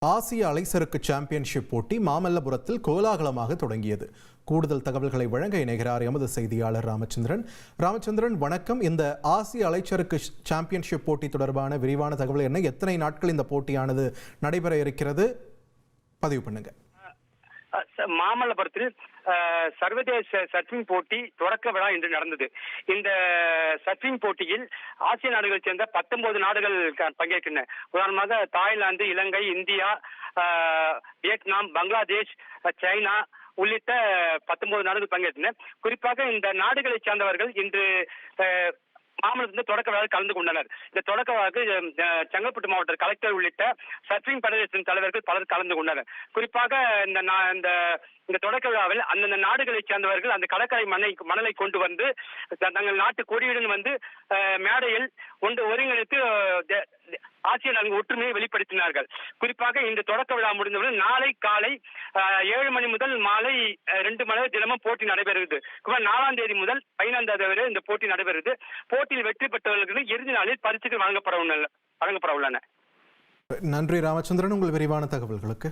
ஆசிய அலைசறுக்கு சாம்பியன்ஷிப் போட்டி மாமல்லபுரத்தில் கோலாகலமாக தொடங்கியது. கூடுதல் தகவல்களை வழங்க இணைகிறார் எமது செய்தியாளர் ராமச்சந்திரன். ராமச்சந்திரன், வணக்கம். இந்த ஆசிய அலைச்சறுக்கு சாம்பியன்ஷிப் போட்டி தொடர்பான விரிவான தகவல் என்ன? எத்தனை நாட்கள் இந்த போட்டியானது நடைபெற இருக்கிறது? பதிவு பண்ணுங்க. மாமல்லபுரத்தில் சர்வதேச சர்ஃபிங் போட்டி தொடக்க விழா இன்று நடந்தது. இந்த சர்ஃபிங் போட்டியில் ஆசிய நாடுகளைச் சேர்ந்த 19 நாடுகள் பங்கேற்கின்றன. உதாரணமாக தாய்லாந்து, இலங்கை, இந்தியா, வியட்நாம், பங்களாதேஷ், சைனா உள்ளிட்ட 19 நாடுகள் பங்கேற்றன. குறிப்பாக இந்த நாடுகளைச் சேர்ந்தவர்கள் இன்று மாமல்லபுரத்தில் தொடக்க விழாவில் கலந்து கொண்டனர். இந்த தொடக்க விழாவுக்கு செங்கல்பட்டு மாவட்ட கலெக்டர் உள்ளிட்ட சர்ஃபிங் ஃபெடரேஷன் தலைவர்கள் பலர் கலந்து கொண்டனர். குறிப்பாக இந்த தொடக்க விழாவில் அந்தந்த நாடுகளைச் சேர்ந்தவர்கள் அந்த கடற்கரை மணலை கொண்டு வந்து தங்கள் நாட்டு கொடியுடன் வந்து மேடையில் ஒருங்கிணைத்து ஆசிய நாடுகள் ஒற்றுமையை வெளிப்படுத்தினார்கள். குறிப்பாக இந்த தொடக்க விழா முடிந்தவுடன் நாளை காலை 7 மணி முதல் மாலை 2 மணி தினமும் போட்டி நடைபெறுகிறது. 4ஆம் தேதி முதல் 15ஆம் தேதி வரை இந்த போட்டி நடைபெறுகிறது. போட்டியில் வெற்றி பெற்றவர்களுக்கு இறுதி நாளில் பரிசுகள் வழங்கப்பட உள்ளன. நன்றி ராமச்சந்திரன், உங்கள் விரிவான தகவல்களுக்கு.